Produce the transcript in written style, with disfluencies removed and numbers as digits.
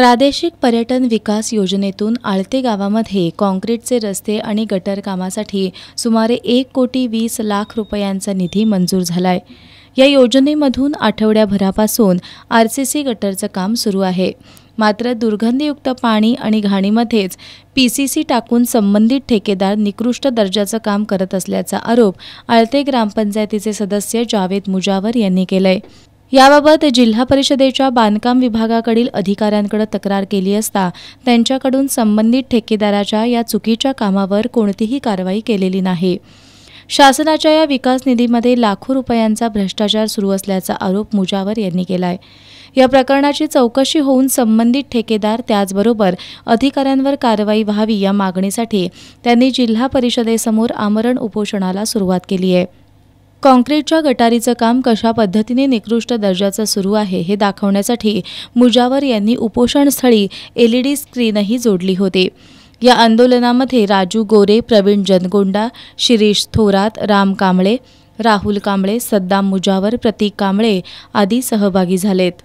प्रादेशिक पर्यटन विकास योजनेतून आळते गावामध्ये काँक्रीटचे रस्ते आणि गटर कामासाठी सुमारे 1,20,00,000 रुपयांचा निधी मंजूर झालाय। या योजनेमधून आठवड्याभरापासून आरसीसी गटरचं काम सुरू आहे। मात्र दुर्गंधीयुक्त पाणी आणि घाणीमध्येच पीसीसी टाकून संबंधित ठेकेदार निकृष्ट दर्जाचं काम करत असल्याचा आरोप आळते ग्रामपंचायतीचे सदस्य जावेद मुजावर यांनी केलाय। याबाबत जिल्हा परिषदेच्या बांधकाम विभागाकडील अधिकाऱ्यांकडे तक्रार केली असता त्यांच्याकडून संबंधित ठेकेदाराच्या या चुकीच्या कामावर कोणतीही कारवाई केलेली नाही। शासनाच्या या विकास निधीमध्ये लाखो रुपयांचा भ्रष्टाचार सुरू असल्याचा आरोप मुजावर यांनी केलाय। या प्रकरणाची चौकशी होऊन संबंधित ठेकेदार त्याचबरोबर अधिकाऱ्यांवर कारवाई व्हावी या मागणीसाठी त्यांनी जिल्हा परिषदेसमोर आमरण उपोषणाला सुरुवात केली आहे। काँक्रीटच्या गटारीचं काम कशा पद्धतीने निकृष्ट दर्जाचं सुरू आहे हे दाखवण्यासाठी मुजावर यांनी उपोषणस्थळी LED स्क्रीनही जोडली होती। या आंदोलनामध्ये राजू गोरे, प्रवीण जनगोंडा, शिरीष थोरात, राम कांबळे, राहुल कांबळे, सद्दाम मुजावर, प्रतीक कांबळे आदी सहभागी झालेत।